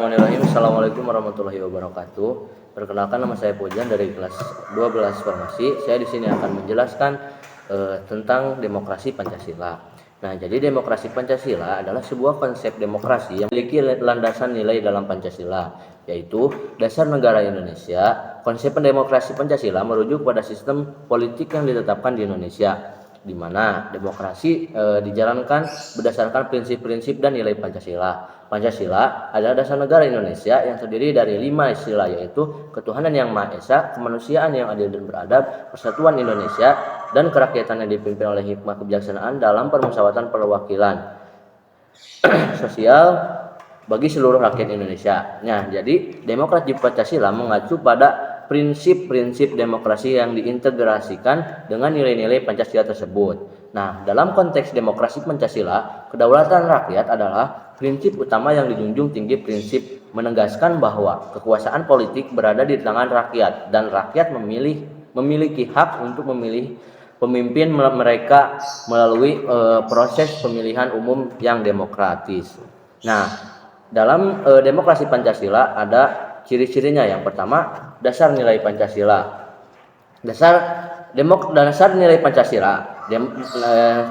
Bismillahirrahmanirrahim. Assalamualaikum warahmatullahi wabarakatuh. Perkenalkan, nama saya Pujan dari kelas 12 Farmasi. Saya di sini akan menjelaskan tentang demokrasi Pancasila. Nah, jadi demokrasi Pancasila adalah sebuah konsep demokrasi yang memiliki landasan nilai dalam Pancasila, yaitu dasar negara Indonesia. Konsep demokrasi Pancasila merujuk pada sistem politik yang ditetapkan di Indonesia, di mana demokrasi dijalankan berdasarkan prinsip-prinsip dan nilai Pancasila. Pancasila adalah dasar negara Indonesia yang terdiri dari 5 sila, yaitu ketuhanan yang Maha Esa, kemanusiaan yang adil dan beradab, persatuan Indonesia, dan kerakyatan yang dipimpin oleh hikmah kebijaksanaan dalam permusyawaratan perwakilan sosial bagi seluruh rakyat Indonesia. Nah, jadi demokrasi Pancasila mengacu pada prinsip-prinsip demokrasi yang diintegrasikan dengan nilai-nilai Pancasila tersebut. Nah, dalam konteks demokrasi Pancasila, kedaulatan rakyat adalah prinsip utama yang dijunjung tinggi. Prinsip menegaskan bahwa kekuasaan politik berada di tangan rakyat dan rakyat memiliki hak untuk memilih pemimpin mereka melalui proses pemilihan umum yang demokratis. Nah, dalam demokrasi Pancasila ada ciri-cirinya. Yang pertama, dasar nilai Pancasila. Dasar nilai Pancasila.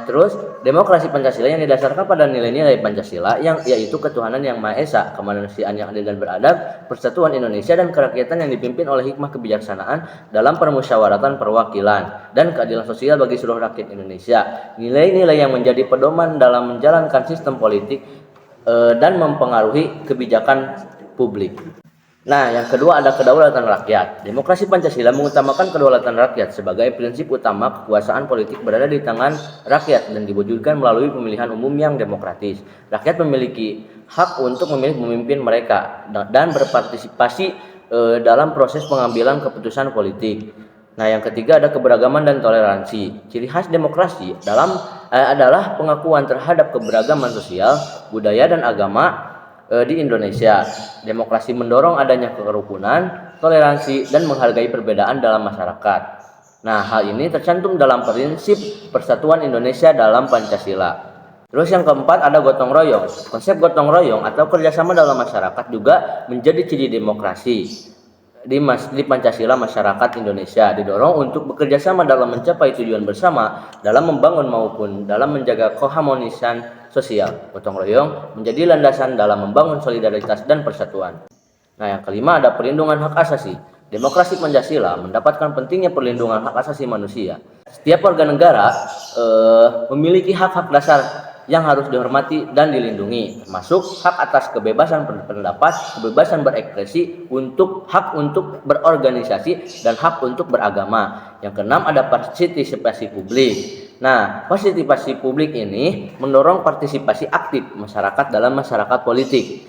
Terus demokrasi Pancasila yang didasarkan pada nilai-nilai Pancasila, yang yaitu ketuhanan yang Maha Esa, kemanusiaan yang adil dan beradab, persatuan Indonesia, dan kerakyatan yang dipimpin oleh hikmah kebijaksanaan dalam permusyawaratan perwakilan, dan keadilan sosial bagi seluruh rakyat Indonesia. Nilai-nilai yang menjadi pedoman dalam menjalankan sistem politik dan mempengaruhi kebijakan publik. Nah, yang kedua ada kedaulatan rakyat. Demokrasi Pancasila mengutamakan kedaulatan rakyat sebagai prinsip utama. Kekuasaan politik berada di tangan rakyat dan diwujudkan melalui pemilihan umum yang demokratis. Rakyat memiliki hak untuk memilih pemimpin mereka dan berpartisipasi dalam proses pengambilan keputusan politik. Nah, yang ketiga ada keberagaman dan toleransi. Ciri khas demokrasi adalah pengakuan terhadap keberagaman sosial, budaya, dan agama di Indonesia. Demokrasi mendorong adanya kerukunan, toleransi, dan menghargai perbedaan dalam masyarakat. Nah, hal ini tercantum dalam prinsip persatuan Indonesia dalam Pancasila. Terus yang keempat ada gotong royong. Konsep gotong royong atau kerjasama dalam masyarakat juga menjadi ciri demokrasi. Di Pancasila, masyarakat Indonesia didorong untuk bekerja sama dalam mencapai tujuan bersama, dalam membangun maupun dalam menjaga keharmonisan sosial. Gotong royong menjadi landasan dalam membangun solidaritas dan persatuan. Nah, yang kelima ada perlindungan hak asasi. Demokrasi Pancasila mendapatkan pentingnya perlindungan hak asasi manusia. Setiap warga negara memiliki hak-hak dasar yang harus dihormati dan dilindungi, termasuk hak atas kebebasan berpendapat, kebebasan berekspresi, hak untuk berorganisasi, dan hak untuk beragama. Yang keenam ada partisipasi publik. Nah, partisipasi publik ini mendorong partisipasi aktif masyarakat dalam masyarakat politik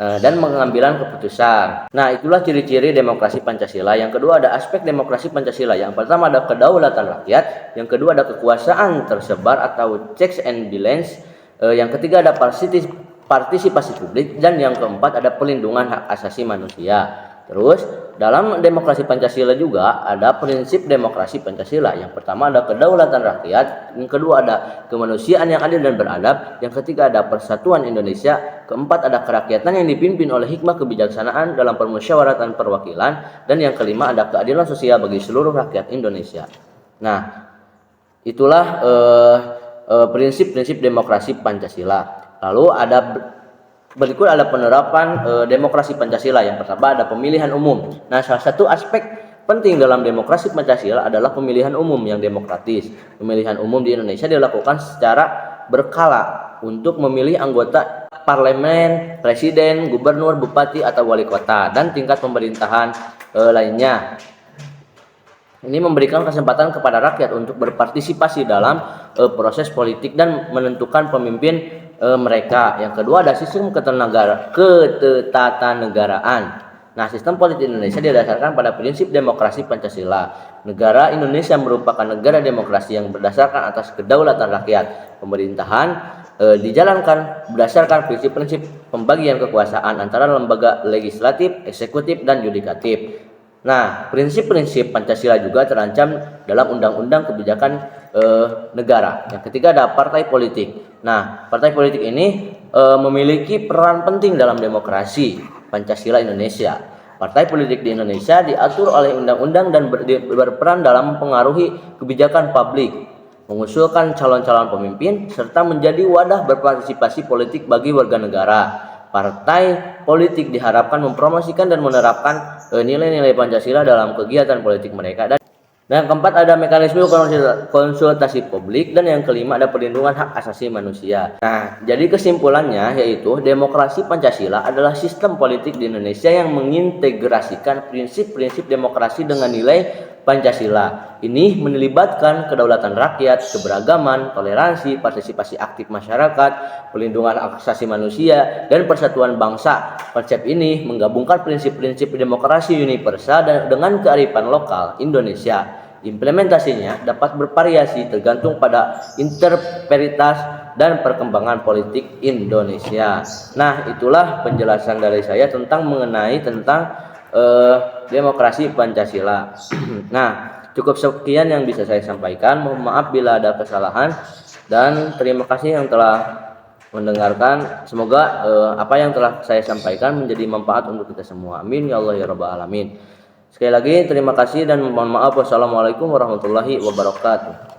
dan pengambilan keputusan. Nah, itulah ciri-ciri demokrasi Pancasila. Yang kedua ada aspek demokrasi Pancasila. Yang pertama ada kedaulatan rakyat. Yang kedua ada kekuasaan tersebar atau checks and balance. Yang ketiga ada partisipasi publik. Dan yang keempat ada pelindungan hak asasi manusia. Terus dalam demokrasi Pancasila juga ada prinsip demokrasi Pancasila. Yang pertama ada kedaulatan rakyat, yang kedua ada kemanusiaan yang adil dan beradab, yang ketiga ada persatuan Indonesia, keempat ada kerakyatan yang dipimpin oleh hikmah kebijaksanaan dalam permusyawaratan perwakilan, dan yang kelima ada keadilan sosial bagi seluruh rakyat Indonesia. Nah, itulah prinsip-prinsip demokrasi Pancasila. Lalu berikut ada penerapan demokrasi Pancasila. Yang pertama ada pemilihan umum. Nah, salah satu aspek penting dalam demokrasi Pancasila adalah pemilihan umum yang demokratis. Pemilihan umum di Indonesia dilakukan secara berkala untuk memilih anggota parlemen, presiden, gubernur, bupati, atau wali kota, dan tingkat pemerintahan lainnya. Ini memberikan kesempatan kepada rakyat untuk berpartisipasi dalam proses politik dan menentukan pemimpin mereka. Yang kedua ada sistem ketatanegaraan. Nah, sistem politik Indonesia didasarkan pada prinsip demokrasi Pancasila. Negara Indonesia merupakan negara demokrasi yang berdasarkan atas kedaulatan rakyat. Pemerintahan dijalankan berdasarkan prinsip-prinsip pembagian kekuasaan antara lembaga legislatif, eksekutif, dan yudikatif. Nah, prinsip-prinsip Pancasila juga terancam dalam Undang-Undang Kebijakan Negara. Yang ketiga ada partai politik. Nah, partai politik ini memiliki peran penting dalam demokrasi Pancasila Indonesia. Partai politik di Indonesia diatur oleh undang-undang dan berperan dalam mempengaruhi kebijakan publik, mengusulkan calon-calon pemimpin, serta menjadi wadah berpartisipasi politik bagi warga negara. Partai politik diharapkan mempromosikan dan menerapkan nilai-nilai Pancasila dalam kegiatan politik mereka. Dan yang keempat ada mekanisme konsultasi publik, dan yang kelima ada perlindungan hak asasi manusia. Nah, jadi kesimpulannya yaitu demokrasi Pancasila adalah sistem politik di Indonesia yang mengintegrasikan prinsip-prinsip demokrasi dengan nilai Pancasila. Ini melibatkan kedaulatan rakyat, keberagaman, toleransi, partisipasi aktif masyarakat, perlindungan hak asasi manusia, dan persatuan bangsa. Konsep ini menggabungkan prinsip-prinsip demokrasi universal dengan kearifan lokal Indonesia. Implementasinya dapat bervariasi tergantung pada interpretasi dan perkembangan politik Indonesia. Nah, itulah penjelasan dari saya tentang demokrasi Pancasila. Nah, cukup sekian yang bisa saya sampaikan. Mohon maaf bila ada kesalahan, dan terima kasih yang telah mendengarkan. Semoga apa yang telah saya sampaikan menjadi manfaat untuk kita semua. Amin ya Allah ya rabbal alamin. Sekali lagi terima kasih dan mohon maaf. Wassalamualaikum warahmatullahi wabarakatuh.